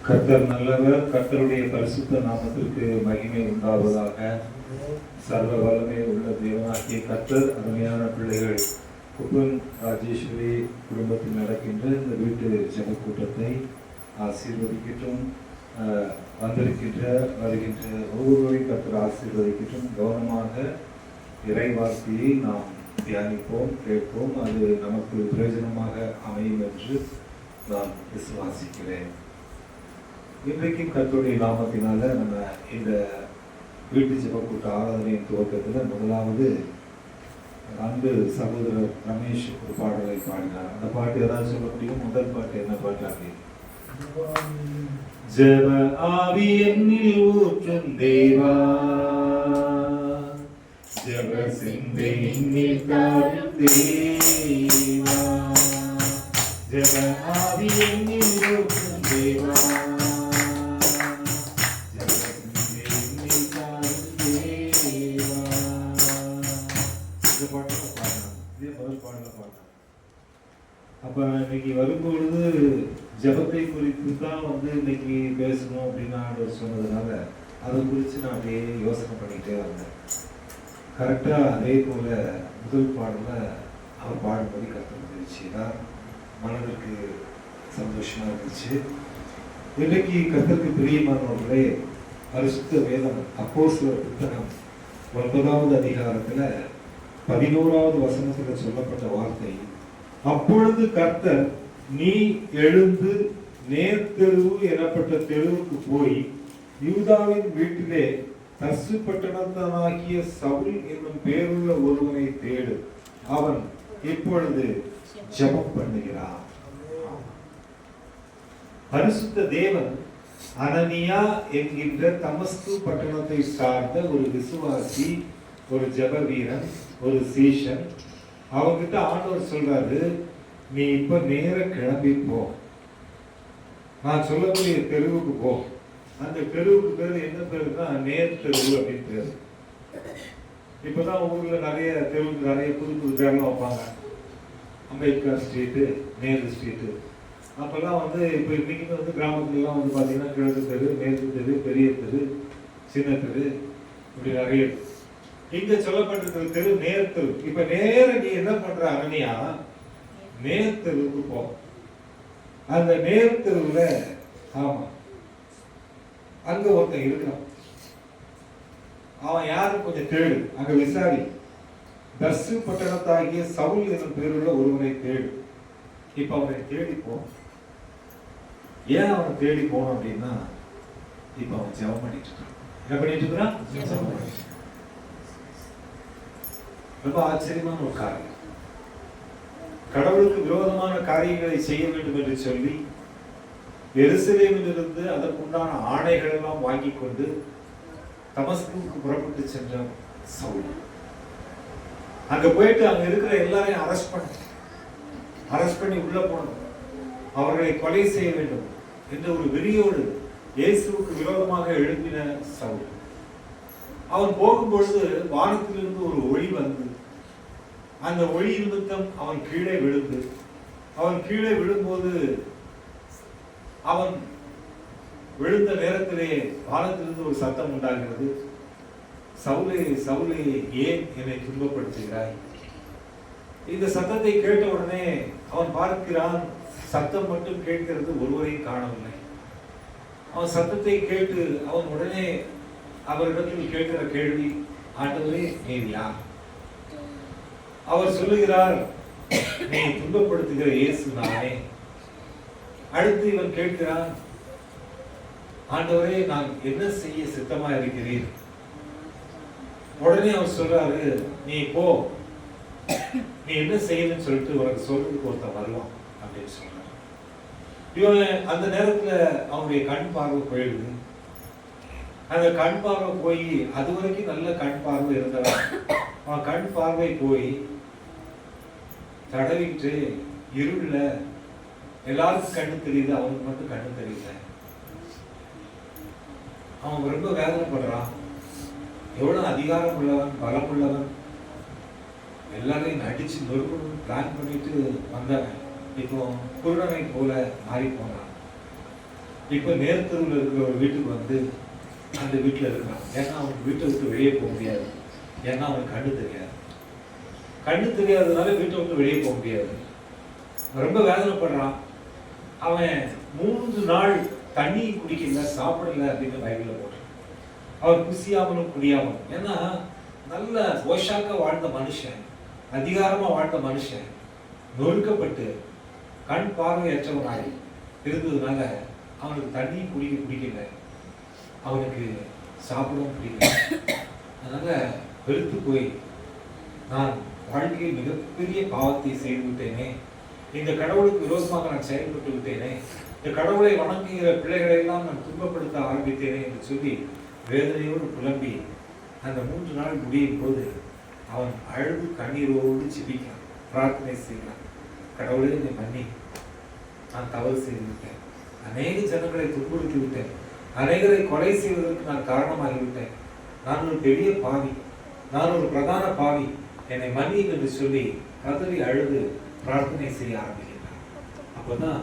கர்த்தர் நல்லவர். கர்த்தருடைய பரிசுத்த நாமத்திற்கு மகிமை உண்டாவதாக. சர்வ வல்லமை உள்ள தேவனாகிய கர்த்தர் அருமையான பிள்ளைகள் குப்பன் ராஜேஸ்வரி குடும்பத்தில் நடக்கின்ற இந்த வீட்டு ஜெப கூட்டத்தை ஆசீர்வதிக்கட்டும். வருகின்ற ஒவ்வொருவரையும் கர்த்தர் ஆசீர்வதிக்கட்டும். கவனமாக இறை வார்த்தையை நாம் தியானிப்போம், கேட்போம். அது நமக்கு பிரயோஜனமாக அமையும் என்று நான் விசுவாசிக்கிறேன். இன்றைக்கும் கர்த்தருடைய நாமத்தினால நம்ம இந்த வீட்டு ஜெபக்கூட்ட ஆராதனையின் துவக்கத்தில் முதலாவது அன்பு சகோதரர் ரமேஷ் ஒரு பாடலை பாடினார். அந்த பாட்டு ஏதாவது சொல்ல முடியும்? முதல் பாட்டு என்ன பாட்டு? அப்படி ஜெப ஆவி என்னில் ஊற்றும் தேவா, ஜெப சிந்தை என்னில் தாரும் தேவா, ஜெப ஆவி என்னில் ஊற்றும் தேவா, அப்ப இன்னைக்கு வரும்பொழுது ஜபத்தை குறித்து தான் இன்னைக்கு பேசணும் அப்படின்னு ஆண்டவர் சொன்னதுனால அதை குறித்து நான் அப்படியே யோசனை பண்ணிக்கிட்டே வந்தேன். கரெக்டா அதே போல முதல் பாடல அவர் பாடும்படி கற்றுச்சு தான் மனதிற்கு சந்தோஷமா இருந்துச்சு. இன்னைக்கு கர்த்தருக்கு பிரியமானவர்களே, பரிசுத்த வேதம் அப்போஸ்தலர் புத்தகம் 9வது அதிகாரத்துல 11வது வசனத்துல சொல்லப்பட்ட வார்த்தை, அப்பொழுது கர்த்தர் நீ எழுந்து நேர்த்தெருவு எனப்பட்ட தெருவுக்கு போய் யூதாவின் வீட்டிலே தர்சு பட்டணத்தானாகிய சவுல் என்னும் பேருள்ள ஒருவனை தேடு, அவன் இப்பொழுது ஜெபம் பண்ணுகிறான். பரிசுத்த தேவன் அனனியா என்கின்ற தமஸ்கு பட்டணத்தை சார்ந்த ஒரு விசுவாசி, ஒரு ஜெப வீரன், ஒரு சீஷன். அவங்கிட்ட ஆண்டவர் சொல்றாரு, நீ இப்ப நேர கிளம்பி போ, நான் சொல்லக்கூடிய தெருவுக்கு போ. அந்த தெருவுக்கு பேரு என்ன பேருன்னா நேர் தெருவு அப்படின்னு பேரு. இப்பதான் ஊர்ல நிறைய தெருவுக்கு நிறைய புது புது பேர்லாம் வைப்பாங்க. Ambedkar street, Nehru street. அப்பெல்லாம் இப்ப இன்னைக்கு கிராமத்துலாம் பாத்தீங்கன்னா கிழக்கு தெரு, மேற்கு தெரு, பெரிய தெரு, சின்ன தெரு, இப்படி நிறைய. இங்க சொல்லப்பட்டிருக்கிற தெரு நேர் தெரு. இப்ப நேர நீ என்ன பண்ற அனனியா, நேர் தெருவுக்கு போ. அந்த நேர் தெருவுல ஆமா அங்க ஒருத்தன் இருக்கிறான். அவன் யாரு கொஞ்சம் தேடு, அங்க விசாரி. தர்சு பட்டணத்தாகிய சவுல் என்னும் பேருள்ள ஒருவனை தேடு. இப்ப அவனை தேடி போ. ஏன் அவனை தேடி போனோம் அப்படின்னா, இப்ப அவன் ஜெபம் பண்ணிட்டு இருக்கான். என்ன பண்ணிட்டு இருக்கிறான்? ரொம்ப ஆச்சரியமான ஒரு காரியம். கடவுளுக்கு விரோதமான காரியங்களை செய்ய வேண்டும் என்று சொல்லி எருசலேமில் இருந்து அதற்குண்டான ஆணைகள் எல்லாம் வாங்கி கொண்டு தமஸ்குக்கு புறப்பட்டு சென்ற சவுல் அங்க போயிட்டு அங்க இருக்கிற எல்லாரையும் அரெஸ்ட் பண்ணி உள்ள போனோம், அவர்களை கொலை செய்ய வேண்டும் என்ற ஒரு வெறியோடு இயேசுவுக்கு விரோதமாக எழுப்பின சவுல். அவன் போகும்பொழுது வானத்திலிருந்து ஒரு ஒளி வந்து அந்த ஒளி நிமித்தம் அவன் கீழே விழும்போது அவன் விழுந்த நேரத்திலே வானத்திலிருந்து ஒரு சத்தம் உண்டாகிறது, சவுலே சவுலே ஏன் என்னை துன்பப்படுத்துகிறாய்? இந்த சத்தத்தை கேட்ட உடனே அவன் பார்க்கிறான், சத்தம் மட்டும் கேட்கிறது, ஒருவரையும் காணவில்லை. அவன் சத்தத்தை கேட்டு அவன் உடனே அவரிடத்தில் கேட்கிற கேள்வி, ஆண்டவரே நீர் யார்? அவர் சொல்லுகிறார், நீ துன்பப்படுத்துகிற இயேசு நானே. அடுத்து இவன் கேட்கிறான், ஆண்டவரே நான் என்ன செய்ய சித்தமா இருக்கிறீர்? உடனே அவர் சொல்றாரு, நீ போ, நீ என்ன செய்யணும்னு சொல்லிட்டு உனக்கு சொல்றதுக்கு ஒருத்தன் வரலாம் அப்படின்னு சொல்றாரு. இவன் அந்த நேரத்துல அவனுடைய கண் பார்வை போயிடுது. அந்த கண் பார்வை போய், அது வரைக்கும் நல்ல கண் பார்வை இருந்தவன், அவன் கண் பார்வை போய் தடவிட்டு இருள எல்லாருக்கும் கண்ணு தெரியுது, அவனுக்கு மட்டும் கண்ணு தெரியல. அவன் ரொம்ப வேதனைப்படுறான். எவ்வளவு அதிகாரம் உள்ளவன், பலம் உள்ளவன், எல்லாரையும் நடிச்சு நொறுக்கணும் பிளான் பண்ணிட்டு வந்தவன் இப்போ குருடனை போல மாறி போனான். இப்போ நேர்த்தூரில் இருக்கிற ஒரு வீட்டுக்கு வந்து அந்த வீட்டில் இருக்கான். ஏன்னா அவனுக்கு வீட்டை விட்டு வெளியே போக முடியாது. ஏன்னா அவனுக்கு கண்ணு தெரியாது. கண்ணு தெரியாததுனால வீட்டை விட்டு வெளியே போக முடியாது. ரொம்ப வேதனைப்படுறான். அவன் 3 நாள் தண்ணி குடிக்கல, சாப்பிடல அப்படின்னு பைபிளில் போட்டான். அவன் குசியாமலும் குடியாமலும். ஏன்னா நல்ல போஷாக்க வாழ்ந்த மனுஷன், அதிகாரமா வாழ்ந்த மனுஷன் நொறுக்கப்பட்டு கண் பார்வையற்றவனாய் இருந்ததுனால அவனுக்கு தண்ணி குடிக்கல, அவனுக்கு சாப்பிடவும் பிடிக்கல. அதனால வெறுத்து போய் நான் வாழ்க்கையில் மிகப்பெரிய பாவத்தை செய்து விட்டேனே, இந்த கடவுளுக்கு விரோதமாக நான் செயல்பட்டு விட்டேனே, இந்த கடவுளை வணங்குகிற பிள்ளைகளை எல்லாம் நான் துன்பப்படுத்த ஆரம்பித்தேனே என்று சொல்லி வேதனையோடு புலம்பி அந்த 3 நாள் முடியும் போது அவன் அழுது கண்ணீரோடு ஜெபிக்கிறான், பிரார்த்தனை செய்கிறான். கடவுளே என்னை மன்னி, நான் தவறு செய்து விட்டேன், அநேக ஜனங்களை துன்புறுத்தி விட்டேன், அநேகரை கொலை செய்வதற்கு நான் காரணமாகிவிட்டேன், நான் ஒரு பெரிய பாவி, நான் ஒரு பிரதான பாவி, என்னை மன்னி என்று சொல்லி கதறி அழுது பிரார்த்தனை செய்ய ஆரம்பிக்கிறார். அப்போதான்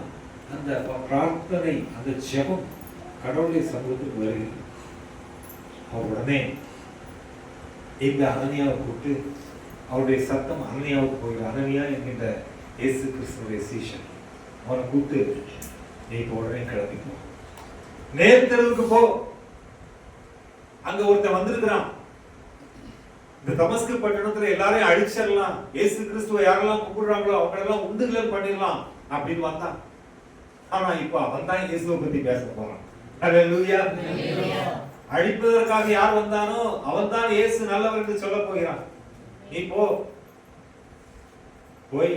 அந்த பிரார்த்தனை, அந்த ஜெபம் கடவுளை சமூகத்துக்கு வருகிறது. அவர் உடனே இந்த அனனியாவை கூப்பிட்டு, அவருடைய சத்தம் அனனியாவுக்கு போகிற அனனியா என்கின்ற இயேசு கிறிஸ்துவுடைய சீஷன், அவனை கூப்பிட்டு, நீ இப்போ உடனே கிளம்பி போ, நேர்த்தெருவுக்கு போ, அங்க ஒருத்தன் வந்திருக்கிறான், இந்த தமஸ்கு பட்டணத்துல எல்லாரையும் அழிச்சிடலாம், இயேசு கிறிஸ்துவை யாரெல்லாம் கூப்பிடுறாங்களோ அவங்களெல்லாம் உண்டுகளம் பண்ணிடலாம் அப்படின்னு வந்தான். ஆனா இப்ப அவன் தான் இயேசுவை பத்தி பேச போறான். ஹல்லேலூயா. அழிப்பதற்காக யார் வந்தானோ அவன் தான் இயேசு நல்லவர் என்று சொல்ல போகிறான். நீ போ, போய்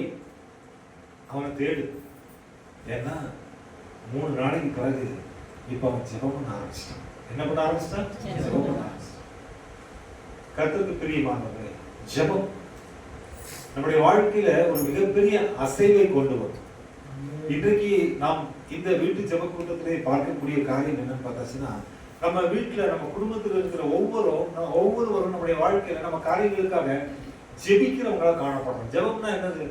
அவனை தேடு. ஏன்னா 3 நாளைக்கு பிறகு இப்ப அவன் ஜெபம் பண்ண ஆரம்பிச்சிட்டான். என்ன பண்ண ஆரம்பிச்சிட்டான்? ஜெபம் பண்ண ஆரம்பிச்சிட்டான். கர்த்தருக்கு பிரியமானவர்களே, ஜெபம் நம்முடைய வாழ்க்கையில ஒரு மிகப்பெரிய அசைவை கொண்டு வரும். இன்றைக்கு நாம் இந்த வீட்டு ஜெப கூட்டத்திலே பார்க்கக்கூடிய காரியம் என்னன்னு பார்த்தாச்சுன்னா, நம்ம வீட்டுல நம்ம குடும்பத்தில் இருக்கிற ஒவ்வொருவரும் நம்முடைய வாழ்க்கையில நம்ம காரியங்களுக்காக ஜெபிக்கிறவங்களா காணப்படுறோம். ஜெபம்னா என்னது?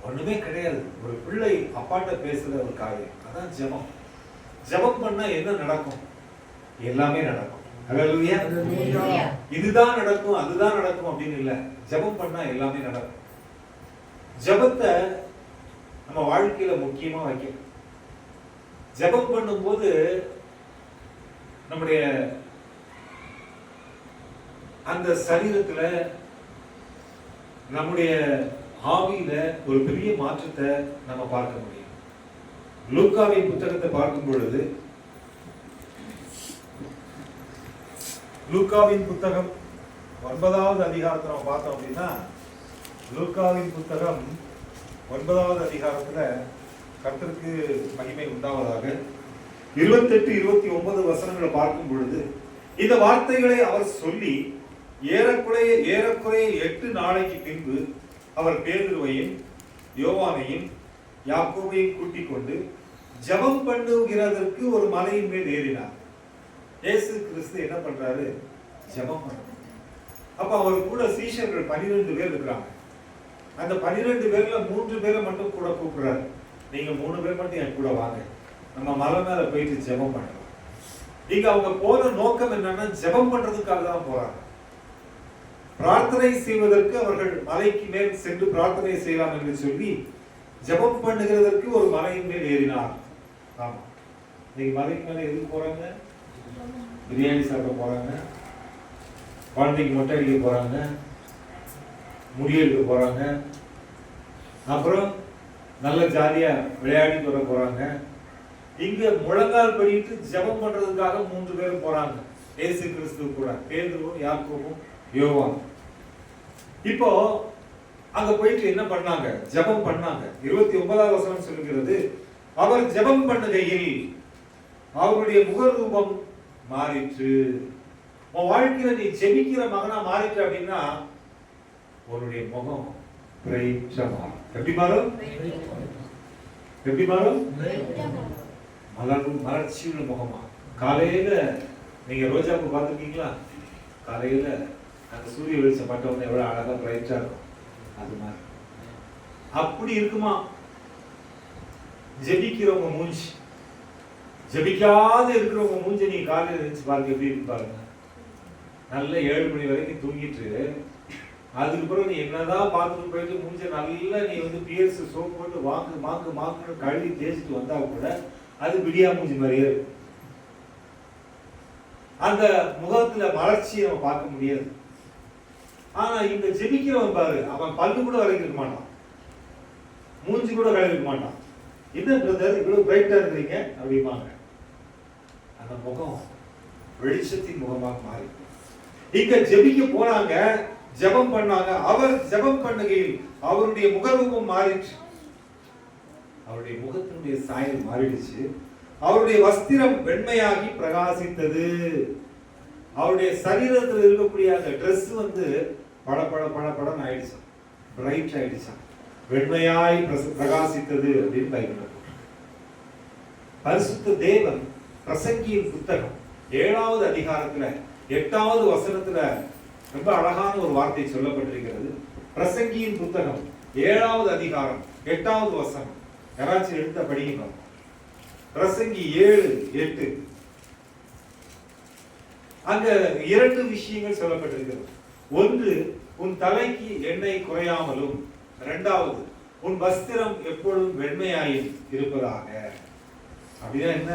ஒண்ணுமே கிடையாது. ஒரு பிள்ளை அப்பாட்ட பேசுற ஒரு காரியம், அதான் ஜெபம். ஜெபம் பண்ணா என்ன நடக்கும்? எல்லாமே நடக்கும். ஹல்லேலூயா. இதுதான் நடக்கும், அதுதான் நடக்கும் அப்படின்னு இல்ல. ஜெபம் பண்ணா எல்லாமே நடக்கும். ஜெபத்தை நம்ம வாழ்க்கையில முக்கியமா வைக்கணும். ஜெபம் பண்ணும்போது நம்முடைய அந்த சரீரத்துல, நம்முடைய ஆவியில ஒரு பெரிய மாற்றத்தை நம்ம பார்க்க முடியும். லூக்காவின் புத்தகத்தை பார்க்கும் பொழுது, லூக்காவின் புத்தகம் 9வது அதிகாரத்தை நம்ம பார்த்தோம் அப்படின்னா, லூக்காவின் புத்தகம் 9வது அதிகாரத்துல கர்த்தருக்கு மகிமை உண்டாவதாக 28, 29 வசனங்களை பார்க்கும் பொழுது, இந்த வார்த்தைகளை அவர் சொல்லி ஏறக்குறைய 8 நாளைக்கு பின்பு அவர் பேதுருவையும் யோவானையும் யாக்கோபையும் கூட்டிக் கொண்டு ஜெபம் பண்ணுகிறதற்கு ஒரு மலையின் மேல் ஏறினார். இயேசு கிறிஸ்து என்ன பண்றாரு? ஜெபம் பண்றாரு. அப்ப அவர் கூட சீஷர்கள் 12 பேர் இருக்கிறாங்க. அந்த 12 பேர்ல 3 பேரை மட்டும் கூட கூப்பிடுறாரு. நீங்க 3 பேர் மட்டும் என் கூட வாங்க, நம்ம மலை மேல போயிட்டு ஜெபம் பண்ணலாம். இங்க அவங்க போற நோக்கம் என்னன்னா, ஜெபம் பண்றதுக்காக தான் போறாங்க. பிரார்த்தனை செய்வதற்கு அவர்கள் மலைக்கு மேல் சென்று பிரார்த்தனை செய்யலாம் என்று சொல்லி ஜெபம் பண்ணுகிறதற்கு ஒரு மலையின் மேல் ஏறினார். ஆமா, நீங்க மலைக்கு மேல எதுக்கு போறாங்க? பிரியாணி சாப்பிட போறாங்க, குழந்தைக்கு மொட்டை அடிக்க போறாங்க, முடியெடுக்க போறாங்க, அப்புறம் நல்ல ஜாலியா விளையாடிட்டு வர போறாங்க. இங்க முழங்கால் படிட்டு ஜெபம் பண்றதுக்காக 3 பேரும் போறாங்க. இயேசு கிறிஸ்து கூட பேதுருவும் யாக்கோபும் யோவானும். இப்போ அங்க போயிட்டு என்ன பண்ணாங்க? ஜெபம் பண்ணாங்க. 29வது வசனம் சொல்கிறது, அவர் ஜெபம் பண்ணுகையில் அவருடைய முகரூபம் மாறிற்று. உன் வாழ்க்கையில நீ ஜெபிக்கிற மகனா மாறிட்டு அப்படின்னா உன்னுடைய முகம் பிரைட்டா மாறும். எப்படி மாறும்? எப்படி மாறும்? மலர்ச்சியுள்ள முகமா. காலையில நீங்க ரோஜாப்பூ பார்த்துருக்கீங்களா? காலையில அந்த சூரிய வெளிச்சம் பட்டவங்க எவ்வளவு அழகா பிரைட்டா இருக்கும், அது மாதிரி அப்படி இருக்குமா ஜெபிக்கிறவங்க மூஞ்சி. ஜெபிக்காது இருக்கிறவங்க மூஞ்ச நீ காலையில் நினைச்சு பாருங்க, எப்படி இருக்கு பாருங்க. நல்ல 7 மணி வரைக்கும் தூங்கிட்டு அதுக்கப்புறம் நீ என்னதான் பார்த்துட்டு போயிட்டு மூஞ்ச நல்லா நீ வந்து பியர்ஸ் சோப் போட்டு மாங்கு கழுவி தேய்ச்சிட்டு வந்தா கூட அது விடியா மூஞ்சி மாதிரியே இருக்கும். அந்த முகத்துல மலர்ச்சியை நம்ம பார்க்க முடியாது. ஆனா இந்த ஜெபிக்கிறவன் பாரு, அவன் பல்லு கூட வரைக்க மாட்டான், மூஞ்சி கூட கழுவிக்க மாட்டான். என்ன பிரதர் இவ்வளவு பிரைட்டா இருக்கிறீங்க அப்படிம்பாங்க. அந்த முகம் வெளிச்சத்தின் முகமாக மாறி இங்க ஜெபிக்க போனாங்க, ஜெபம் பண்ணாங்க. அவர் ஜெபம் பண்ணுகையில் அவருடைய முகரூபம் மாறிடுச்சு, அவருடைய முகத்தினுடைய சாயல் மாறிடுச்சு. அவருடைய வஸ்திரம் வெண்மையாகி பிரகாசித்தது. அவருடைய சரீரத்தில் இருக்கக்கூடிய அந்த ட்ரெஸ் வந்து படன்னு ஆயிடுச்சு, பிரைட் ஆயிடுச்சு, வெண்மையாய் பிரகாசித்தது அப்படின்னு பைபிள். பரிசுத்த தேவன் பிரசங்கியின் புத்தகம் 7வது அதிகாரத்துல 8வது வசனத்துல ரொம்ப அழகான ஒரு வார்த்தை சொல்லப்பட்டிருக்கிறது. பிரசங்கியின் புத்தகம் 7வது அதிகாரம் 8வது வசனம். யாராச்சும் எடுத்த படிங்க. பிரசங்கி 7:8. அங்க 2 விஷயங்கள் சொல்லப்பட்டிருக்கிறது. ஒன்று, உன் தலைக்கு எண்ணெய் குறையாமலும், 2வது உன் வஸ்திரம் எப்பொழுதும் வெண்மையாயும் இருப்பதாக. அப்படின்னா என்ன?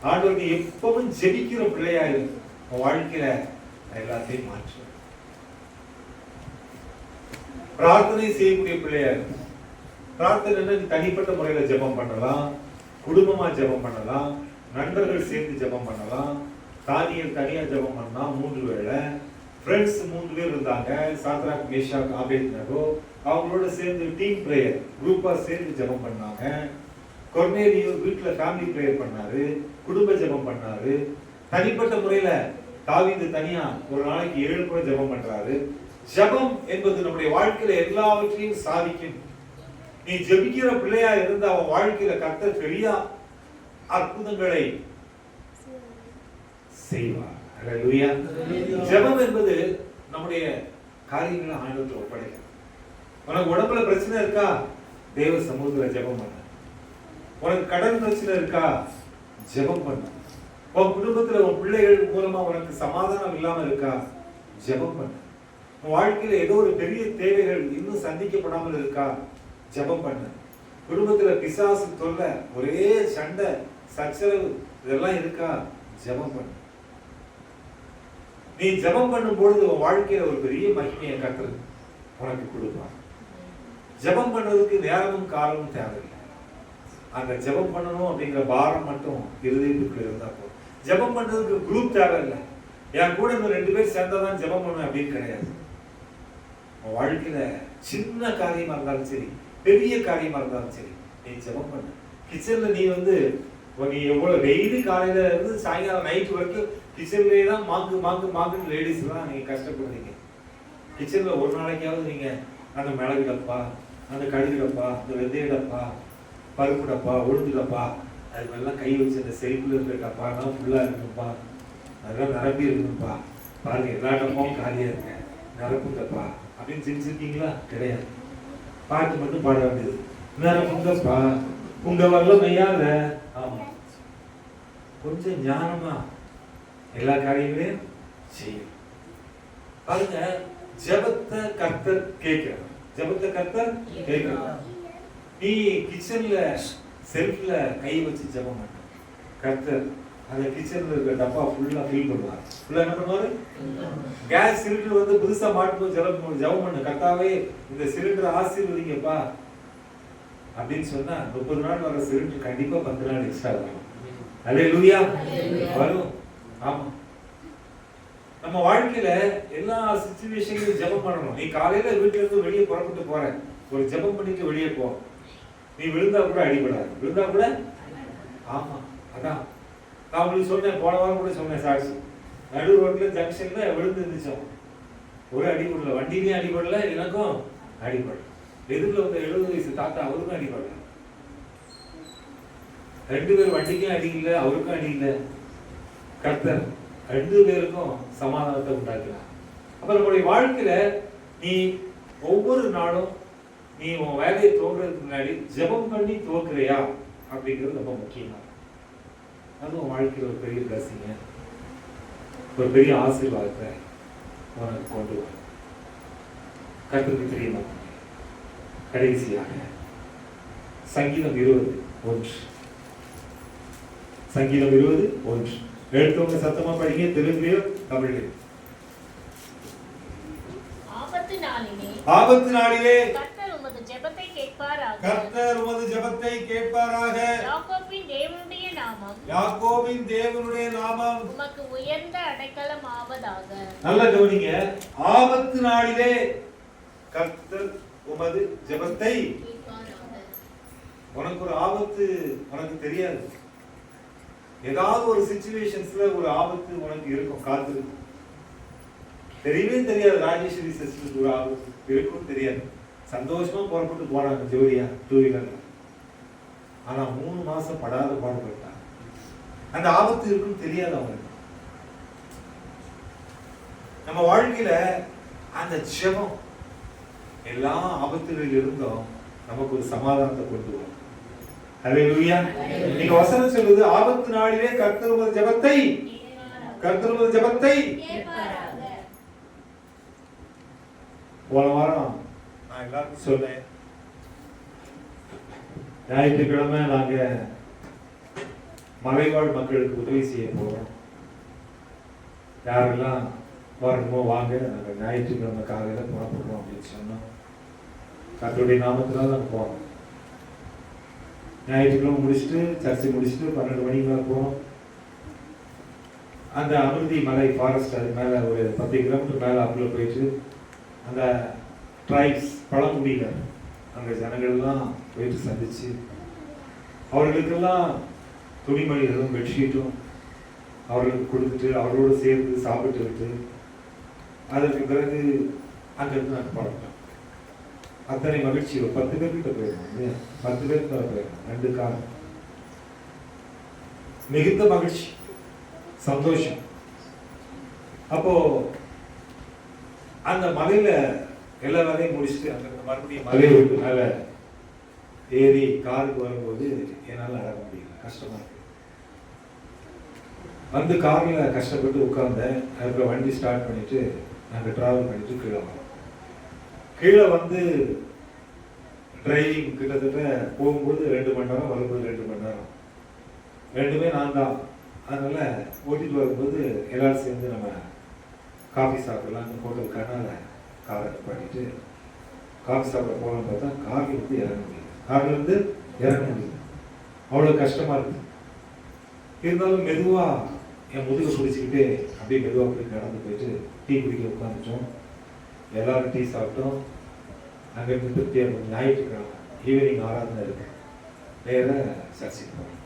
ஆண்டவருக்கு எப்பவும் ஜெபிக்கிற பிள்ளையா இருக்கு, உன் வாழ்க்கையில எல்லாத்தையும் மாற்று. பிரார்த்தனை செய்யக்கூடிய பிள்ளையா இருக்கு. பிரார்த்தனை தனிப்பட்ட முறையில ஜெபம் பண்ணலாம், குடும்பமா ஜெபம் பண்ணலாம், நண்பர்கள் சேர்ந்து ஜெபம் பண்ணலாம், தானியல் தனியா ஜெபம் பண்ணலாம். 3 வேளை ஃப்ரெண்ட்ஸ் 3 பேர் இருந்தாங்க, சாத்ராக் மேஷாக் ஆபேத்நேகோ, அவங்களோட சேர்ந்து டீம் பிரேயர் குரூப்பா சேர்ந்து ஜெபம் பண்ணாங்க. கொர்நேலியு வீட்டுல ஃபேமிலி பிரேயர் பண்ணாரு, குடும்ப ஜெபம் பண்ணாரு. தனிப்பட்ட முறையில தாவீது தனியா ஒரு நாளைக்கு 7 முறை ஜெபம் பண்றாரு. ஜெபம் என்பது நம்முடைய வாழ்க்கையில எல்லாவற்றையும் சாதிக்கும். நீ ஜெபிக்கிற பிள்ளையா இருந்த அவன் வாழ்க்கையில கர்த்தர் பெரிய அற்புதங்களை செய்வார். அல்லேலூயா. ஜெபம் என்பது நம்முடைய காரியங்களை ஆண்டவருக்கு ஒப்படைக்கும். உனக்கு உடம்புல பிரச்சனை இருக்கா, தேவ சமூகத்துல ஜெபம் பண்ணு. உனக்கு கடன் பிரச்சனை இருக்கா, ஜெபம் பண்ணு. உன் குடும்பத்துல உன் பிள்ளைகள் மூலமா உனக்கு சமாதானம் இல்லாம இருக்கா, ஜெபம் பண்ணு. உன் வாழ்க்கையில ஏதோ ஒரு பெரிய தேவைகள் இன்னும் சந்திக்கப்படாமல் இருக்கா, ஜெபம் பண்ணு. குடும்பத்துல பிசாசு தொல்லை, ஒரே சண்டை சச்சரவு இதெல்லாம் இருக்கா, ஜெபம் பண்ணு. நீ ஜெபம் பண்ணும் பொழுது உன் வாழ்க்கையில ஒரு பெரிய மகிமையை கர்த்தர் உனக்கு கொடுப்பார். ஜெபம் பண்றதுக்கு நேரமும் காலமும் தேவையில்லை. அந்த ஜெபம் பண்ணணும் அப்படிங்கிற பாரம் மட்டும் இருதயத்துக்குள்ள இருந்தா போதும். ஜெபம் பண்றதுக்கு குரூப் தேவையில்லை. என் கூட இன்னும் 2 பேர் சேர்ந்தாதான் ஜெபம் பண்ணுவேன் அப்படின்னு கிடையாது. உன் வாழ்க்கையில சின்ன காரியமா இருந்தாலும் சரி, பெரிய காரியமா இருந்தாலும் சரி, நீ ஜெபம் பண்ணு. கிச்சன்ல நீ வந்து நீ எவ்வளவு டெய்லி காலையில இருந்து சாயங்காலம் நைட் வரைக்கும் கிச்சன்லயே தான் மாங்குன்னு லேடிஸ் எல்லாம் நீங்க கஷ்டப்படுறீங்க. கிச்சன்ல ஒரு நாளைக்காவது நீங்க அந்த மிளகு டப்பா, அந்த கடுகு டப்பா, அந்த வெந்தய டப்பா, பருப்பு டப்பா, உளுந்து டப்பா, அது எல்லாம் கை வச்சு அந்த செல்ஃபில் இருக்கிற டப்பாலாம் ஃபுல்லா இருக்கணும்ப்பா, அதெல்லாம் நிரப்பி இருக்கணும்ப்பா, பாருங்க எல்லா டப்பாவும் காலியா இருக்க, நிரப்பு டப்பா அப்படின்னு செஞ்சிருக்கீங்களா? கிடையாது. பாட்டு மட்டும் பாட வேண்டியது, நிரப்புங்கப்பா உங்க வல்லமையால. ஆமா, கொஞ்சம் ஞானமா எல்லா காரியங்களையும் செய்யும். பாருங்க, ஜெபத்தை கர்த்தர் கேட்கிறார். ஜெபத்தை கர்த்தர் கேட்கிறார். நீ கிச்சன்ல செல்ஃப்ல கை வச்சு ஜெபம் பண்ண, கர்த்தர் அந்த கிச்சன்ல இருக்க டப்பா ஃபுல்லா ஃபில் பண்ணுவார். ஃபுல்லா என்ன பண்ணுவாரு? கேஸ் சிலிண்டர் வந்து புதுசா மாட்டும்போது ஜெபம் பண்ணு, கர்த்தாவே இந்த சிலிண்டர் ஆசீர்வதிங்கப்பா அப்படின்னு சொன்னா 30 நாள் வர சிலிண்டர் கண்டிப்பா 10 நாள் எக்ஸ்ட்ரா வரும். அல்லேலூயா, வரும். ஆமா, நம்ம வாழ்க்கையில எல்லா சிச்சுவேஷன்லயும் ஜெபம் பண்ணணும். நீ காலையில வீட்டுல இருந்து வெளியே புறப்பட்டு போற, ஒரு ஜெபம் பண்ணிட்டு வெளியே போ. நீ விழுந்தா கூட அடிபடாது, விழுந்தா கூட. ஆமா, அதான் நான் உங்களுக்கு சொன்னேன், போன வாரம் கூட சொன்னேன் சாட்சி. நடு ரோட்ல ஜங்ஷன்ல விழுந்து இருந்துச்சோம், ஒரு அடிபடல, வண்டிலையும் அடிபடல, எனக்கும் அடிபடல. எதிரில் வந்த 70 வயசு தாத்தா, அவருக்கும் அடிபடல. 2 பேர் வண்டிக்கும் அடி இல்லை, அவருக்கும் அடி இல்லை. கர்த்தர் 2 பேருக்கும் சமாதானத்தை உண்டாக்குறார். அப்ப நம்மளுடைய வாழ்க்கையில நீ ஒவ்வொரு நாளும் நீ உன் வேலையை துவங்குறதுக்கு முன்னாடி ஜெபம் பண்ணி துவக்குறியா அப்படிங்கிறது ரொம்ப முக்கியமா. அதுவும் வாழ்க்கையில் ஒரு பெரிய பிளஸிங்க, ஒரு பெரிய ஆசீர்வாதத்தை உனக்கு கொண்டு வரும். கர்த்தருக்கு தெரியுமா? கடைசியாக சங்கீதம் 20:1. சங்கீதம் 20:1 எடுத்தவங்க சத்தமா படிங்க, தெலுங்குலயோ தமிழ்லயோ. ஆபத்து நாளிலே கர்த்தர் உமது ஜெபத்தை கேட்பாராக. கர்த்தர் உமது ஜெபத்தை கேட்பாராக. யாக்கோபின் தேவனுடைய நாமம் உமக்கு உயர்ந்த அடைக்கலம் ஆவதாக. நல்லா கவனிங்க. ஆபத்து நாளிலே கர்த்தர் உமது ஜெபத்தை கேட்பாராக. உனக்கு ஒரு ஆபத்து உனக்கு தெரியாது, ஏதாவது ஒரு சிச்சுவேஷன்ஸ்ல ஒரு ஆபத்து உனக்கு இருக்கும், காத்திருக்கும். தெரியவே தெரியாது. ராஜேஸ்வரி சிஸ்டருக்கு ஒரு ஆபத்து இருக்கும் தெரியாது. சந்தோஷமா புறப்பட்டு போறாங்க ஜோடியா 2 வீலர்ல. ஆனா 3 மாசம் படாத பாடுபட்டாங்க. அந்த ஆபத்து இருக்குன்னு தெரியாது அவங்களுக்கு. நம்ம வாழ்க்கையில அந்த ஜெபம் எல்லா ஆபத்துகளில் இருந்தும் நமக்கு ஒரு சமாதானத்தை கொண்டு வரும். ஹல்லேலூயா. நீங்க வசனம் சொல்லுது, ஆபத்து நாளிலே கர்த்தர் உமது ஜெபத்தை கேட்பாராக. போன வாரம் நான் எல்லாருக்கும் சொன்னேன், ஞாயிற்றுக்கிழமை நாங்க மலைவாழ் மக்களுக்கு உதவி செய்ய போறோம். யாரெல்லாம் வரணுமோ வாங்க, நாங்க ஞாயிற்றுக்கிழமை காலையில புறப்படுறோம் அப்படின்னு சொன்னோம். கர்த்தருடைய நாமத்தினால நாங்க போறோம். ஞாயிற்றுக்கிழமை முடிச்சுட்டு சர்ச்சை முடிச்சுட்டு 12 மணிக்கு மேல போறோம். அந்த அமிர்தி மலை ஃபாரஸ்ட், அது மேல ஒரு 10 கிலோமீட்டர் மேல அப்புல போயிட்டு அந்த ட்ரைப்ஸ் பழங்குடியினர் அந்த ஜனங்கள்லாம் போயிட்டு சந்திச்சு அவர்களுக்கெல்லாம் துணிமணிகளும் பெட்ஷீட்டும் அவர்களுக்கு கொடுத்துட்டு அவர்களோடு சேர்ந்து சாப்பிட்டு விட்டு அதற்கு பிறகு அங்கிருந்து நாங்கள் பழட்டோம். அத்தனை மகிழ்ச்சி. ஒரு 10 பேர்கிட்ட போயிருந்தோம், 10 பேருக்கு மேலே போயிருந்தோம். 2 காலம் மிகுந்த மகிழ்ச்சி, சந்தோஷம். அப்போ அந்த மலையில எல்லா வேலையும் முடிச்சுட்டு அங்க மறுபடியும் மலையை விட்டு மேல ஏறி காருக்கு வரும்போது என்னால் நடக்க முடியல, கஷ்டமா இருக்கு. வந்து கார்ல கஷ்டப்பட்டு உட்கார்ந்தேன். அதுக்கப்புறம் வண்டி ஸ்டார்ட் பண்ணிட்டு நாங்கள் டிராவல் பண்ணிட்டு கீழே வரோம். கீழே வந்து டிரைவிங் கிட்டத்தட்ட போகும்போது 2 மணி நேரம், வரும்போது 2 மணி நேரம், ரெண்டுமே நான் தான். அதனால ஓட்டிட்டு வரும்போது எல்லாரும் சேர்ந்து நம்ம காஃபி சாப்பிடலாம் ஹோட்டல் கண்ணால காரை பண்ணிட்டு காஃபி சாப்பிட போகலான்னு பார்த்தா கார்ல இருந்து இறங்க முடியல. கார்ல இருந்து இறங்க முடியல, அவ்வளோ கஷ்டமா இருக்கு. இருந்தாலும் மெதுவா என் முதுகை பிடிச்சிக்கிட்டு அப்படியே மெதுவாக போய் நடந்து போயிட்டு டீ குடிக்க உட்காந்துட்டோம். எல்லாரும் டீ சாப்பிட்டோம். அங்கேருந்து திருப்தியாக இருக்கும். ஞாயிற்றுக்கிழமை ஈவினிங் ஆராதனை இருக்கு, வேற சர்ச்சைக்கு போகிறோம்.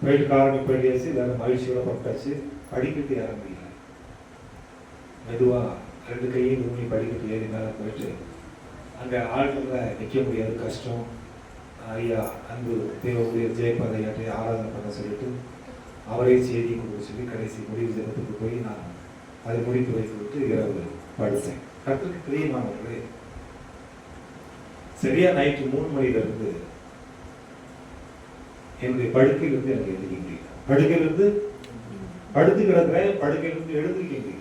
போயிட்டு காரணி பண்ணியாச்சு, எல்லாரும் மகிழ்ச்சியோட பட்டாச்சு. படிக்கட்டு இறங்க முடியல. மெதுவாக 2 கையும் ஊனி படிக்கட்டு ஏறி மேலே போயிட்டு அங்கே ஆட்களில் நிற்க முடியாது, கஷ்டம். ஐயா அன்பு தேவ ஊழியர் ஜெயபாத ஐயாட்டை ஆராதனை பண்ண சொல்லிட்டு அவரே செய்தி கொடுக்க சொல்லி கடைசி முடிவு ஜெபத்துக்கு போய் நான் அதை முடித்து வைத்து விட்டு இரவு படுத்தேன். கர்த்தருக்கு பிரியமானவர்களே, சரியா நைட்டு 3 மணிலிருந்து என்னுடைய படுக்கையிலிருந்து எனக்கு எந்திரிக்க முடியல. படுக்கையிலிருந்து படுத்து கிடக்கிறேன், படுக்கையிலிருந்து எழுந்திருக்க முடியல.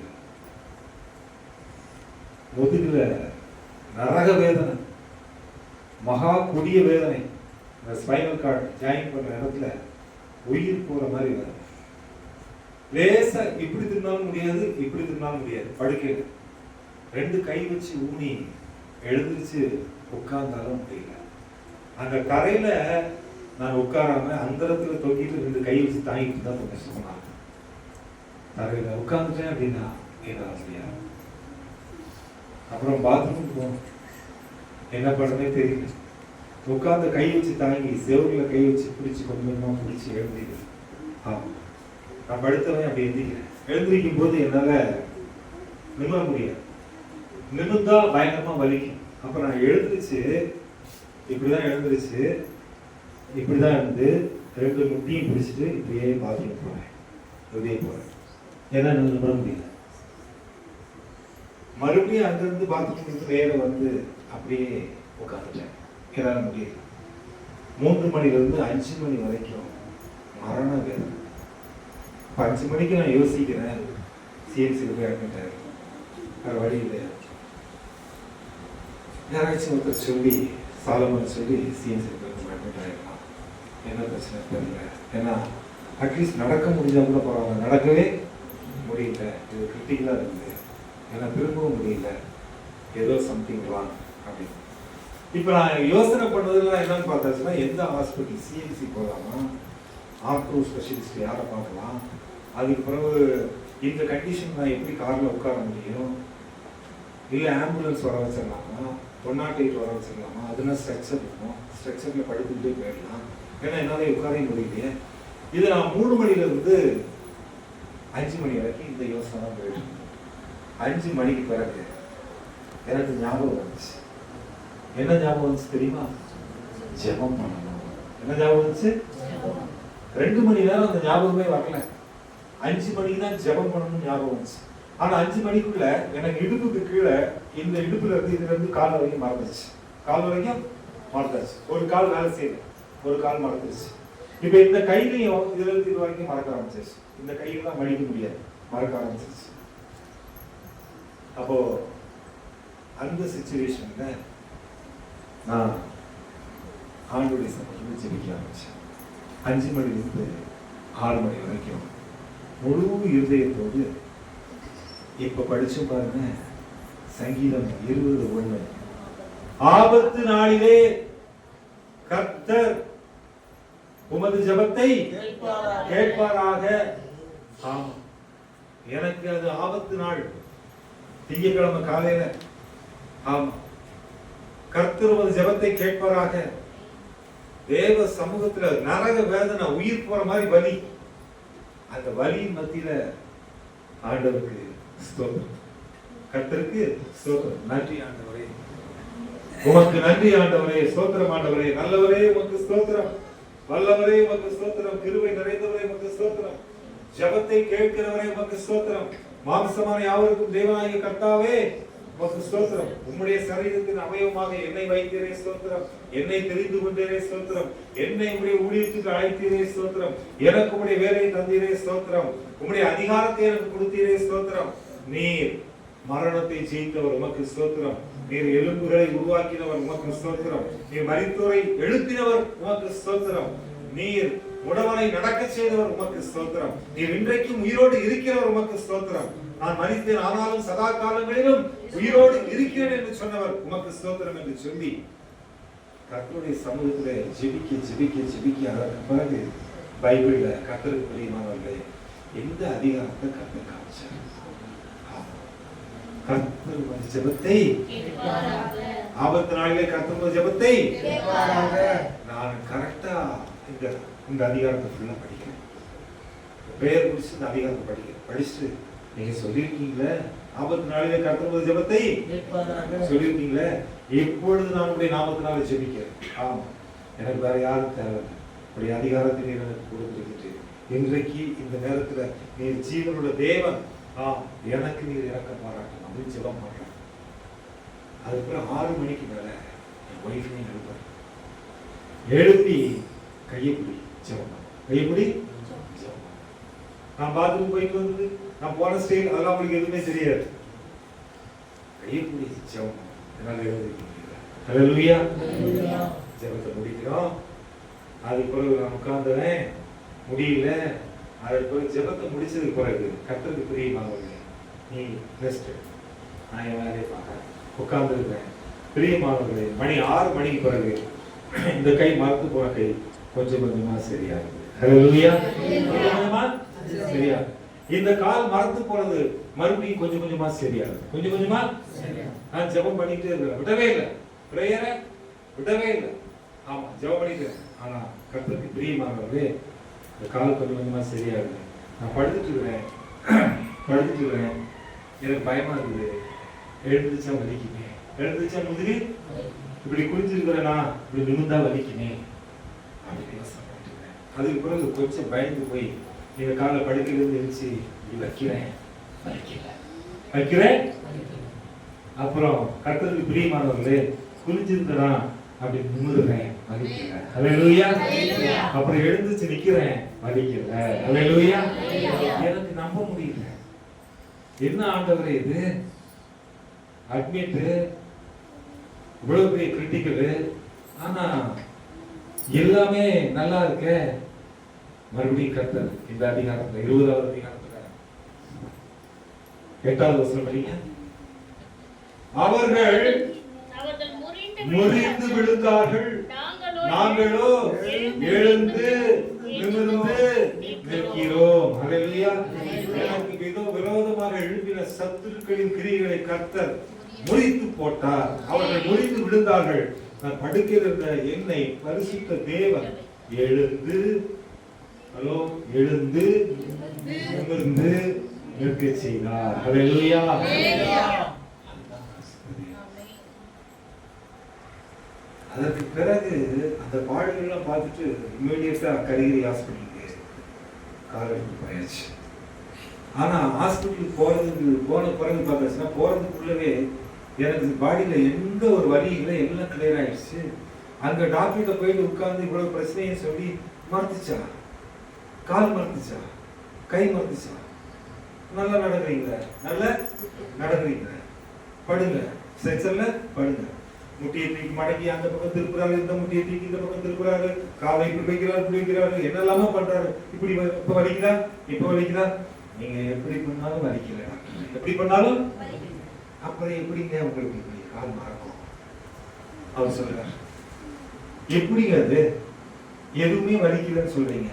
முதுகுல நரக வேதனை, மகா கொடிய வேதனை. இந்த ஸ்பைனல் கார்டு ஜாயின் பண்ற இடத்துல உயிர் போற மாதிரி வேதனை. லேசா இப்படி திருந்தாலும் முடியாது, இப்படி திருந்தாலும் முடியாது. படுக்கையில 2 கை வச்சு ஊனி எழுந்திருச்சு உட்கார்ந்தாலும் முடியல. அந்த கரையில நான் உட்காராம அந்தரத்துல தொங்கிட்டு 2 கை வச்சு தாங்கிட்டு தான் கொஞ்சம் கஷ்டமா. தரையில உட்கார்ந்துட்டேன் அப்படின்னா என்னால முடியாது. அப்புறம் பாத்ரூமுக்கு போகணும், என்ன பண்ணனே தெரியல. உட்கார்ந்து கை வச்சு தாங்கி செவரில் கை வச்சு பிடிச்சி கொஞ்சமாக பிடிச்சி எழுந்திருக்கிறேன். நான் படுத்தவன் அப்படி எழுந்திக்கிறேன். எழுந்திருக்கும் போது என்னால் நிமிர முடியாது. நிமிர்ந்தா பயங்கரமா வலிக்கும். அப்ப நான் எழுந்திருச்சு இப்படிதான் எழுந்திருச்சு இப்படிதான் இருந்து 2 முட்டியும் பிடிச்சிட்டு இப்படியே பாத்ரூம் போறேன், இப்படியே போறேன். ஏன்னா நிமிர முடியல. மறுபடியும் அங்கிருந்து பாத்ரூம் நேர வந்து அப்படியே உட்காந்துட்டேன். என்னால முடியல. 3 மணிலிருந்து 5 மணி வரைக்கும் மரண வேதனை. 5 மணிக்கு நான் யோசிக்கிறேன், சிஎன்சியில் போய் அட்மிட் ஆகிடும். வேறு வழி இல்லையா? யாராச்சும் ஒருத்தர் சொல்லி, சாலமன் சொல்லி சிஎன்சியில் போய் அட்மிட் ஆகிடலாம். என்ன பிரச்சனை தெரியல. ஏன்னா அட்லீஸ்ட் நடக்க முடிஞ்சால் கூட பரவாயில்ல, நடக்கவே முடியல, இது கிரிட்டிக்கலாக இருக்குது, ஏன்னா திரும்பவும் முடியல, ஏதோ சம்திங் ராங் அப்படின்னு. இப்போ நான் யோசனை பண்ணதெல்லாம் என்னன்னு பார்த்தாச்சுன்னா, எந்த ஹாஸ்பிட்டல், சிஎன்சி போகலாமா, ஆர்த்தோ ஸ்பெஷலிஸ்ட் யாரை பார்க்கலாம், அதுக்கு பிறகு இந்த கண்டிஷன் நான் எப்படி காரில் உட்கார முடியும், இல்லை ஆம்புலன்ஸ் வர வச்சிடலாமா, 108 வர வச்சிடலாமா, அதுனா ஸ்ட்ரக்சர் இருக்கும், ஸ்ட்ரக்சரில் படுத்துக்கிட்டே போயிடலாம், ஏன்னா என்னால் உட்காரவே முடியலையே. இது நான் 3 மணிலேருந்து 5 மணி வரைக்கும் இந்த யோசனை தான் போயிட்டு. 5 மணிக்கு பிறகு எனக்கு ஞாபகம் வந்துச்சு. என்ன ஞாபகம் வந்துச்சு தெரியுமா? ஜெபம் பண்ணணும். என்ன ஞாபகம் வந்துச்சு? 2 மணி நேரம் அந்த ஞாபகமே வரல. 5 மணிக்கு தான் ஜெபம் பண்ணணும்னு ஞாபகம் வந்துச்சு. ஆனா 5 மணிக்குள்ள எனக்கு இடுப்புக்கு கீழே, இந்த இடுப்புல இருந்து இதுல இருந்து கால் வரைக்கும் மறந்துச்சு. கால் வரைக்கும் மறந்தாச்சு. ஒரு கால் வேலை செய்யல, ஒரு கால் மறந்துருச்சு. இப்ப இந்த கையிலையும் இதுல இருந்து இது வரைக்கும் மறக்க ஆரம்பிச்சிருச்சு. இந்த கையில தான் மடிக்க முடியாது, மறக்க ஆரம்பிச்சிருச்சு. அப்போ அந்த சிச்சுவேஷன்ல நான் ஆண்டோடைய சமூகத்தில் ஜெபிக்க ஆரம்பிச்சேன். 5 மணிலிருந்து 6 மணி வரைக்கும் முழு இருதயத்தோடு. இப்ப படிச்சு பாருங்க, சங்கீதம் 20:1. ஆபத்து நாளிலே கர்த்தர் உமது ஜெபத்தை கேட்பாராக. ஆமா, எனக்கு அது ஆபத்து நாள், திங்கட்கிழமை காலையில. ஆமா, கர்த்தர் உமது ஜெபத்தை கேட்பாராக. தேவ சமூகத்துல நரக வேதனை, உயிர் போற மாதிரி வலி. அந்த வலியின் மத்தியில ஆண்டவருக்கு ஸ்தோத்திரம், கர்த்தருக்கு ஸ்தோத்திரம். நன்றி ஆண்டவரே, உமக்கு நன்றி ஆண்டவரே, ஸ்தோத்திரம் ஆண்டவரே, நல்லவரே உமக்கு ஸ்தோத்திரம், வல்லவரே உமக்கு ஸ்தோத்திரம், கிருபை நிறைந்தவரே உமக்கு ஸ்தோத்திரம், ஜெபத்தை கேட்கிறவரே உமக்கு ஸ்தோத்திரம், மாம்சமான யாவருக்கும் தேவனாகிய கர்த்தாவே உமக்கு ஸ்தோத்திரம். உம்முடைய சரீரத்தின் அவயவமாக என்னை வைத்தீரே ஸ்தோத்திரம், என்னை தெரிந்து கொண்டீரே ஸ்தோத்திரம், என்னை உம்முடைய ஊழியத்துக்கு அழைத்தீரே ஸ்தோத்திரம், எனக்கு உம்முடைய வேலையை தந்தீரே ஸ்தோத்திரம், உம்முடைய அதிகாரத்தை எனக்கு கொடுத்தீரே ஸ்தோத்திரம். நீர் மரணத்தை ஜெயித்தவர் உமக்கு ஸ்தோத்திரம், நீர் எலும்புகளை உருவாக்கினவர் உமக்கு ஸ்தோத்திரம், நீர் மரித்தோரை எழுப்பினவர் உமக்கு ஸ்தோத்திரம், நீர் உடவனை நடக்க செய்தவர் உமக்கு ஸ்தோத்திரம், நீர் இன்றைக்கும் உயிரோடு இருக்கிறவர் உமக்கு ஸ்தோத்திரம், நான் மரித்தேன் ஆனாலும் சதா காலங்களிலும் உயிரோடு இருக்கிறேன் என்று சொன்னவர் உமக்கு ஸ்தோத்திரம் என்று சொல்லி கர்த்தருடைய சமூகத்திலே ஜெபிக்க ஜெபிக்க ஜெபிக்க அதற்கு பிறகு பைபிள்ல கர்த்தருக்கு பிரியமானவர்களே எந்த அதிகாரத்தை கர்த்தர் காமிச்சார்? கர்த்தர் ஜெபத்தை ஆபத்து நாளிலே கர்த்தர் ஜெபத்தை நான் கரெக்டா இந்த அதிகாரத்தை ஃபுல்லா படிக்கிறேன். பெயர் குறிச்சு இந்த அதிகாரத்தை படிச்சுட்டு நீங்க சொல்லியிருக்கீங்களே, ஆபத்து நாளிலே கர்த்தர் ஜெபத்தை சொல்லியிருக்கீங்களே, எப்பொழுது நான் உடைய நாமத்தினால ஜெபிக்கிறேன். ஆமா, எனக்கு வேற யாரும் தேவையில்லை, உடைய அதிகாரத்தை நீர் எனக்கு கொடுத்துருக்கிட்டு இன்றைக்கு இந்த நேரத்துல நீர் ஜீவனோட தேவன், எனக்கு நீர் இறக்க பாராட்டணும் அப்படின்னு ஜெபம் பண்றேன். அதுக்கப்புறம் 6 மணிக்கு மேல என் ஒய்ஃபையும் எழுப்பேன். எழுப்பி கையப்பிடி ஜெபம், கையப்பிடி ஜெபம். நான் பாத்ரூம் போயிட்டு வந்தது, நான் போன ஸ்டைல் அதெல்லாம் உங்களுக்கு எதுவுமே தெரியாது. கையப்பிடி ஜெபம் என்னால் எழுதிக்க முடியல. ஹல்லேலூயா, ஜெபத்தை முடிக்கிறோம். அதுக்கு பிறகு நான் உட்கார்ந்தேன், முடியல. அதுக்கு பிறகு ஜெபத்தை முடிச்சதுக்கு பிறகு கர்த்தருக்கு பிரியமானவர்களே நீ ரெஸ்ட், நான் என் வேலையை பார்க்கறேன், உட்கார்ந்துருக்கேன். பிரியமானவர்களே மணி 6 மணிக்கு பிறகு இந்த கை மறந்து போன கை கொஞ்சம் கொஞ்சமா சரியாகுது. ஹல்லேலூயா, கொஞ்சமா சரியா. இந்த கால் மறந்து போனது மறுபடியும் கொஞ்சம் கொஞ்சமா சரியாகுது, கொஞ்சம் கொஞ்சமா. நான் ஜெபம் பண்ணிட்டே இருக்கேன், விடவே இல்லை, பிரேயரை விடவே இல்லை. ஆமா, ஜெபம் பண்ணிட்டேன். ஆனா கர்த்தருக்கு பிரியமானவர்களே இந்த கால் கொஞ்சம் கொஞ்சமா சரியாகுது. நான் படுத்துட்டு இருக்கிறேன், எனக்கு பயமா இருக்குது. எழுந்துச்சா வலிக்குமே, எழுந்துச்சா முதுகு இப்படி குளிச்சிருக்கிறேனா, இப்படி நிமிந்தா வலிக்குமே அப்படின்னு யோசனை பண்ணிட்டு இருக்கேன். அதுக்கு பிறகு கொஞ்சம் பயந்து போய் இந்த காலை படுக்கையிலிருந்து எழுச்சி வைக்கிறேன். அப்புறம் கர்த்தருக்கு பிரியமானவர்களே குளிச்சிருந்தனா அப்படி நிமிடுறேன், வலிக்கல. ஹல்லேலூயா. அப்புறம் எழுந்துச்சு நிக்கிறேன், வலிக்கல. ஹல்லேலூயா. நம்ப முடியல. என்ன ஆண்டவரே இது? அட்மிட், இவ்வளவு பெரிய கிரிட்டிக்கல், ஆனா எல்லாமே நல்லா இருக்க. மறுபடியும் கர்த்தர் இந்த அதிகாரத்துல 20வது அதிகாரத்துல 8வது வசனம் படிங்க. அவர்கள் முறிந்து விழுந்தார்கள், நாங்களோ எழுந்து நிமிர்ந்து நிற்கிறோம். ஹல்லேலூயா. எனக்கு ஏதோ விரோதமாக எழுப்பின சத்துருக்களின் கிரியைகளை கர்த்தர் முறித்து போட்டார். அவர்கள் முறிந்து விழுந்தார்கள். நான் படுக்கையில் இருந்த என்னை பரிசுத்த தேவன் எழுந்து எழுந்து நிமிர்ந்து நிற்க செய்தார். ஹல்லேலூயா. அதற்கு பிறகு அந்த பாடல்கள்லாம் பார்த்துட்டு இமீடியட்டா கரிகிரி ஹாஸ்பிட்டலுக்கு கால் எடுத்து போயாச்சு. ஆனா ஹாஸ்பிட்டலுக்கு போன பிறகு பார்த்தாச்சுன்னா போறதுக்குள்ளவே எனக்கு பாடியில எந்த ஒரு வலி இல்லை, எல்லாம் கிளியர் ஆயிடுச்சு. அங்க டாக்டர்கிட்ட போயிட்டு உட்கார்ந்து இவ்வளவு பிரச்சனையும் சொல்லி மறுத்துச்சா, கால் மறுத்துச்சா, கை மறுத்துச்சா, நல்லா நடக்கிறீங்களா, நல்லா நடக்கிறீங்களா, படுங்க, செக்ஷன்ல படுங்க, முட்டியை தூக்கி மடக்கி அந்த பக்கம் திருப்புறாரு, இந்த முட்டியை தூக்கி இந்த பக்கம் திருப்புறாரு, காலை இப்படி வைக்கிறாரு, இப்படி வைக்கிறாரு, என்னெல்லாமோ பண்றாரு. இப்படி இப்ப வலிக்குதா, இப்ப வலிக்குதா, நீங்க எப்படி பண்ணாலும் வலிக்கல, எப்படி பண்ணாலும். அப்புறம் எப்படிங்க உங்களுக்கு இப்படி கால் மாறணும்? அவர் சொல்றாரு, எப்படிங்க அது எதுவுமே வலிக்கலன்னு சொல்றீங்க?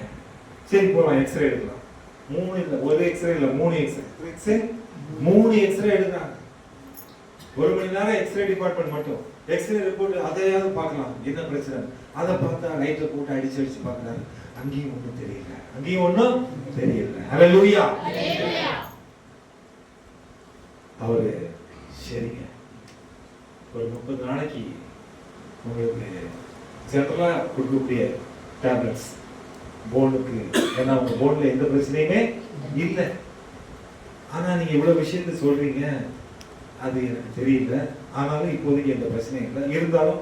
சரி போலாம், எக்ஸ்ரே எடுக்கலாம். 3 இல்ல, ஒரு எக்ஸ்ரே இல்ல, 3 எக்ஸ்ரே 3 எக்ஸ்ரே எடுக்கிறாங்க. 1 மணி நேரம் எக்ஸ்ரே டிபார்ட்மெண்ட் மட்டும். எக்ஸ்ரே ரிப்போர்ட் அதையாவது பார்க்கலாம், என்ன பிரச்சனை. அதை பார்த்தா லைட்டை போட்டு அடிச்சு பார்க்கறாரு, அங்கேயும் ஒன்றும் தெரியல, அங்கேயும் ஒன்றும் தெரியல. ஹல்லேலூயா. அவரு சரிங்க, ஒரு 30 நாளைக்கு உங்களுக்கு ஜெனரலா கொடுக்கக்கூடிய டேப்லெட்ஸ் போனுக்கு, ஏன்னா உங்க போன்ல எந்த பிரச்சனையுமே இல்லை. ஆனா நீங்க இவ்வளவு விஷயத்த சொல்றீங்க, அது எனக்கு தெரியல. ஆனாலும் இப்போதைக்கு எந்த பிரச்சனையும் இல்லை. இருந்தாலும்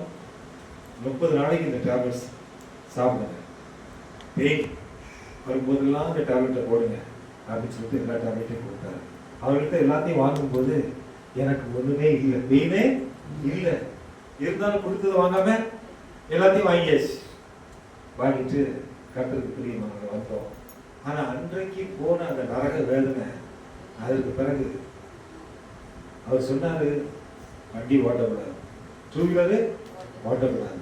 30 நாளைக்கு இந்த டேப்லெட்ஸ் சாப்பிடுங்க, பெயின் வரும்போதெல்லாம் இந்த டேப்லெட்டை போடுங்க அப்படின்னு சொல்லிட்டு எல்லா டேப்லெட்டையும் கொடுத்தாரு. அவர்கிட்ட எல்லாத்தையும் வாங்கும்போது எனக்கு ஒண்ணுமே இல்லை, பெயினே இல்லை. இருந்தாலும் கொடுத்தது வாங்காம எல்லாத்தையும் வாங்கியாச்சு. வாங்கிட்டு கர்த்தருக்கு பிரியமானவங்க வந்தோம். ஆனா அன்றைக்கு போன அந்த நரக வேதனை, அதற்கு பிறகு அவர் சொன்னாரு, வண்டி ஓட்டக்கூடாது, 2 வீலரு ஓட்டக்கூடாது,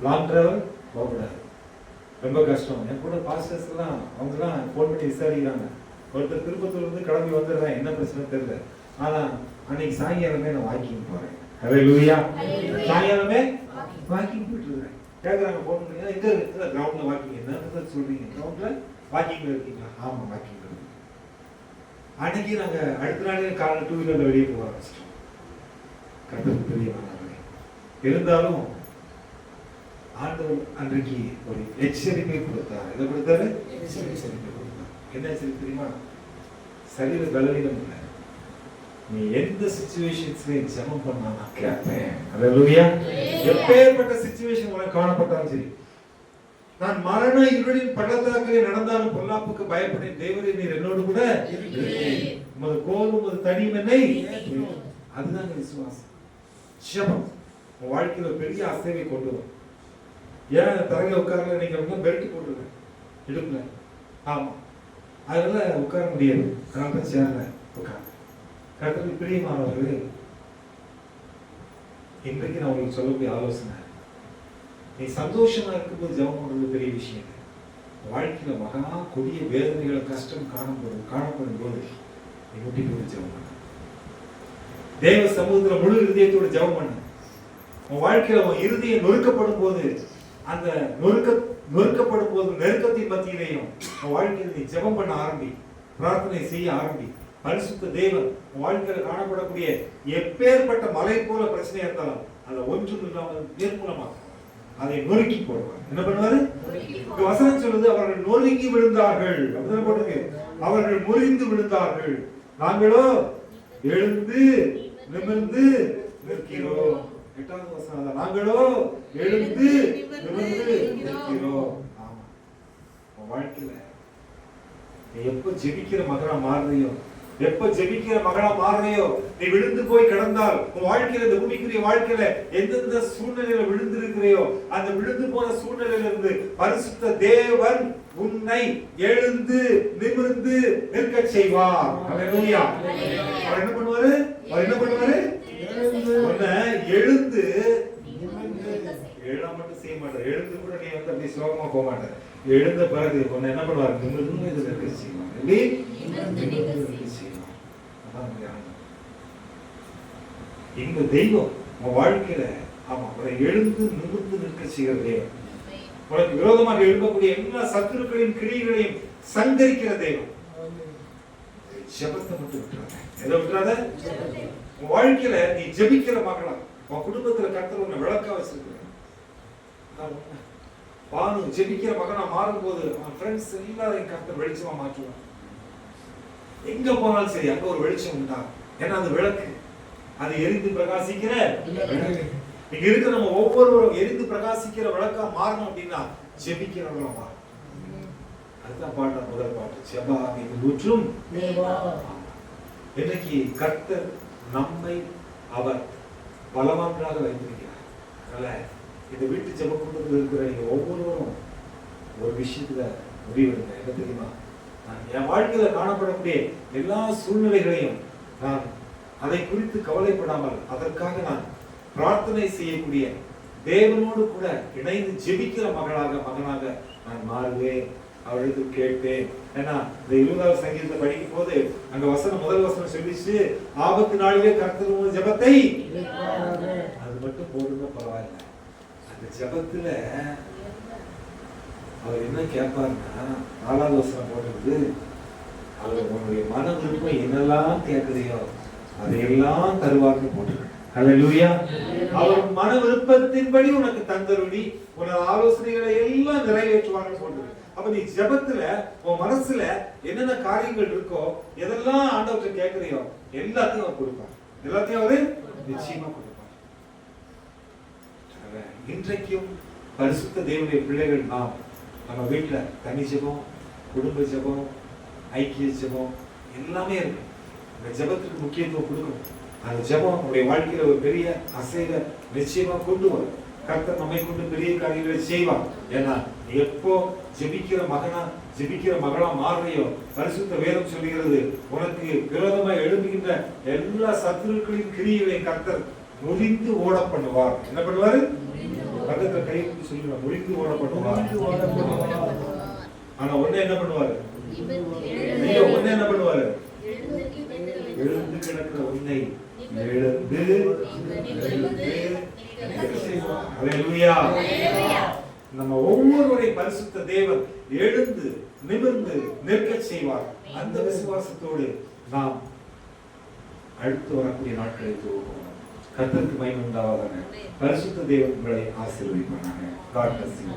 லாங் டிராவல் போகக்கூடாது, ரொம்ப கஷ்டம். என் கூட பாஸ்டர்ஸ் எல்லாம் அவங்கலாம் ஃபோன் பண்ணி விசாரிக்கிறாங்க. ஒருத்தர் திருப்பத்தூர்ல இருந்து கிளம்பி வந்துடுறேன், என்ன பிரச்சனை தெரியல, ஆனா அன்னைக்கு சாயங்காலமே நான் வாக்கிங் போறேன். ஹல்லேலூயா. சாயங்காலமே வாக்கிங் போயிட்டு இருக்கேன். கேட்குறாங்க ஃபோன் பண்ணி, எங்க இருக்கு கிரவுண்ட்ல வாக்கிங்? என்ன சொல்றீங்க, கிரவுண்ட்ல வாக்கிங்ல இருக்கீங்களா? ஆமா வாக்கிங். அன்னைக்கு நாங்க அடுத்த நாளே காலையில் 2 வீலர்ல வெளியே போக ஆரம்பிச்சிட்டோம். கர்த்தருக்கு பிரியமானவர்களே, இருந்தாலும் ஆண்டவர் அன்றைக்கு ஒரு எச்சரிக்கை கொடுத்தார். எதை கொடுத்தாரு? எச்சரிக்கை கொடுத்தார். என்ன எச்சரிக்கை தெரியுமா? சரீர பலவீனம் இல்லை, நீ எந்த சிச்சுவேஷன்ஸ்லயும் ஜெபம் பண்ணா நான் கேட்பேன். ஹல்லேலூயா. எப்பேற்பட்ட சிச்சுவேஷன் உனக்கு காணப்பட்டாலும் சரி, நான் மரண இருளின் பள்ளத்தாக்கிலே நடந்தாலும் பொல்லாப்புக்கு பயப்படேன், தேவரே நீர் என்னோடு கூட இருக்கிறீர், உமது கோல் உமது தடியும் என்னை. அதுதான் விசுவாசம். ஜெபம் உன் வாழ்க்கையில பெரிய அசைவை கொண்டு வரும். ஏன் தரையில உட்கார்ல நீங்க பெல்ட் போட்டுருக்கேன் இடுப்புல, ஆமா அதனால உட்கார முடியாது, அதனால சேர்ல உட்கார். கர்த்தருக்கு பிரியமானவர்களே, இன்றைக்கு நான் உங்களுக்கு சொல்லக்கூடிய ஆலோசனை, நீ சந்தோஷமா இருக்கும்போது ஜெபம் பண்றது பெரிய விஷயம். வாழ்க்கையில மகா கொடிய வேதனைகள் கஷ்டம் காணப்படும் போது நீ முட்டி போட்டு ஜெபம் பண்ண, தேவ சமூகத்துல முழு இருதயத்தோட ஜெபம் பண்ண. உன் வாழ்க்கையில உன் இருதயம் நொறுக்கப்படும் போது, அந்த நொறுக்கப்படும் போது நெருக்கத்தின் மத்தியிலையும் உன் வாழ்க்கையில நீ ஜெபம் பண்ண ஆரம்பி, பிரார்த்தனை செய்ய ஆரம்பி. பரிசுத்த தேவன் உன் வாழ்க்கையில காணப்படக்கூடிய எப்பேற்பட்ட மலை போல பிரச்சனையா இருந்தாலும் அதை ஒன்றும் இல்லாமல் நிர்மூலமாக அதை நொறுக்கி போடுவார். என்ன பண்ணுவாரு? வசனம் சொல்லுது, அவர்கள் நொறுங்கி விழுந்தார்கள், அப்படிதான் போடுங்க, அவர்கள் முறிந்து விழுந்தார்கள், நாங்களோ எழுந்து நிமிர்ந்து நிற்கிறோம். 8வது வசனம், நாங்களோ எழுந்து நிமிர்ந்து நிற்கிறோம். ஆமா, வாழ்க்கையில நீ எப்ப ஜெபிக்கிற மகனா மாறுறியோ, எப்ப ஜெபிக்கிற மகனா மாறுறியோ, நீ விழுந்து போய் கிடந்தால் உன் வாழ்க்கையில, இந்த பூமிக்குரிய வாழ்க்கையில எந்தெந்த சூழ்நிலையில விழுந்திருக்கிறையோ அந்த விழுந்து போன சூழ்நிலையில இருந்து பரிசுத்த தேவன் உன்னை எழுந்து நிமிர்ந்து நிற்க செய்வார். ஹல்லேலூயா. அவர் என்ன பண்ணுவாரு? அவர் என்ன பண்ணுவாரு? உன்னை எழுந்து எழுத மட்டும் செய்ய மாட்டார். எழுந்து கூட நீ வந்து அப்படி சோகமா போக மாட்டார். எழுந்த பிறகு உன்னை என்ன பண்ணுவார்? நிமிர்ந்து நிற்க செய்வார். இந்த தெய்வம் உன் வாழ்க்கையில அவரை எழுந்து நிமிர்ந்து நிற்க செய்கிற தெய்வம். உனக்கு விரோதமாக எழுப்பக்கூடிய எல்லா சத்துருக்களின் கிரியைகளையும் சங்கரிக்கிற தெய்வம். ஜெபத்தை மட்டும் விட்டுறாத. எதை விட்டுறாத? உன் வாழ்க்கையில நீ ஜெபிக்கிற மகளா, உன் குடும்பத்துல கர்த்தர் உன்னை விளக்கா வச்சிருக்க. பானு ஜெபிக்கிற மகனா மாறும்போது அவன் ஃப்ரெண்ட்ஸ் எல்லாரையும் கர்த்தர் வெளிச்சமா மாற்றுவான். எங்க போனாலும் சரி அங்க ஒரு வெளிச்சம் உண்டாகும். ஏன்னா அது விளக்கு, அது எரிந்து பிரகாசிக்கிற விளக்கு. இங்க இருக்கிற நம்ம ஒவ்வொருவரும் எரிந்து பிரகாசிக்கிற விளக்கா மாறணும் அப்படின்னா ஜெபிக்கிறவங்களா மாறணும். அதுதான் பாட்டு, முதல் பாட்டு, ஜெபா இது ஊற்றும். இன்னைக்கு கர்த்தர் நம்மை அவர் பலவான்களாக வைத்திருக்கிறார். அதனால இந்த வீட்டு ஜெப கூட்டத்தில் இருக்கிற நீங்க ஒவ்வொருவரும் ஒரு விஷயத்துல முடிவெடுங்க. என்ன தெரியுமா? என் வாழ்க்கையில காணப்படக்கூடிய எல்லா சூழ்நிலைகளையும் நான் அதை குறித்து கவலைப்படாமல் அதற்காக நான் பிரார்த்தனை செய்யக்கூடிய தேவனோடு கூட இணைந்து ஜெபிக்கிற மகனாக நான் மாறுவேன். அவளுக்கு கேட்பேன். ஏன்னா இந்த 20வது சங்கீதத்தை படிக்கும் போது அங்க வசனம், முதல் வசனம் சொல்லிச்சு, ஆபத்து நாளிலே கர்த்தர் ஜெபத்தை, அது மட்டும் போடுங்க பரவாயில்ல. அந்த ஜெபத்துல அவர் என்ன கேட்பாருன்னா, 4வது வசனம் போடுறது, அவர் உன்னுடைய மன விருப்பம் என்னெல்லாம் கேட்குறியோ அதையெல்லாம் தருவார்னு போட்டுருக்க. ஹல்லேலூயா. அவர் மன விருப்பத்தின்படி உனக்கு தந்தருளி உனது ஆலோசனைகளை எல்லாம் நிறைவேற்றுவார்னு போட்டுருக்கு. அப்ப நீ ஜெபத்துல உன் மனசுல என்னென்ன காரியங்கள் இருக்கோ, எதெல்லாம் ஆண்டவர்கிட்ட கேட்கிறியோ எல்லாத்தையும் அவர் கொடுப்பார். எல்லாத்தையும் அவரு நிச்சயமா கொடுப்பார். இன்றைக்கும் பரிசுத்த தேவனுடைய பிள்ளைகள் நாம் நம்ம வீட்டுல தனி ஜெபம், குடும்ப ஜெபம், ஐக்கிய ஜெபம் எல்லாமே இருக்கு. இந்த ஜெபத்துக்கு முக்கியத்துவம் கொடுக்கணும். அந்த ஜெபம் நம்முடைய வாழ்க்கையில ஒரு பெரிய அசைவை நிச்சயமா கொண்டு வரும். கர்த்தர் நம்மை கொண்டு பெரிய காரியங்களை செய்வார். ஏன்னா எப்போ ஜெபிக்கிற மகளா மாறுறையோ, பரிசுத்த வேதம் சொல்லுகிறது, உனக்கு விரோதமா எழுப்புகின்ற எல்லா சத்துருக்களின் கிரியைகளை கர்த்தர் முறிந்து ஓட பண்ணுவார். என்ன பண்ணுவாரு? பக்கத்துல கை கொடுத்து சொல்லுவார், முறிந்து ஓட பண்ணுவார். ஆனா ஒண்ணு என்ன பண்ணுவாரு? ஒண்ணு என்ன பண்ணுவாரு? எழுந்து கிடக்கிற உன்னை எழுந்து ஹல்லேலூயா. நம்ம ஒவ்வொருவரை பரிசுத்த தேவன் எழுந்து நிமிர்ந்து நிற்க செய்வார். அந்த விசுவாசத்தோடு நாம் அடுத்து வரக்கூடிய நாட்களை துவங்குவோம். கர்த்தருக்கு மகிமை உண்டாவதாக. பரிசுத்த தேவன் உங்களை ஆசீர்வதிப்பாராக. God bless you.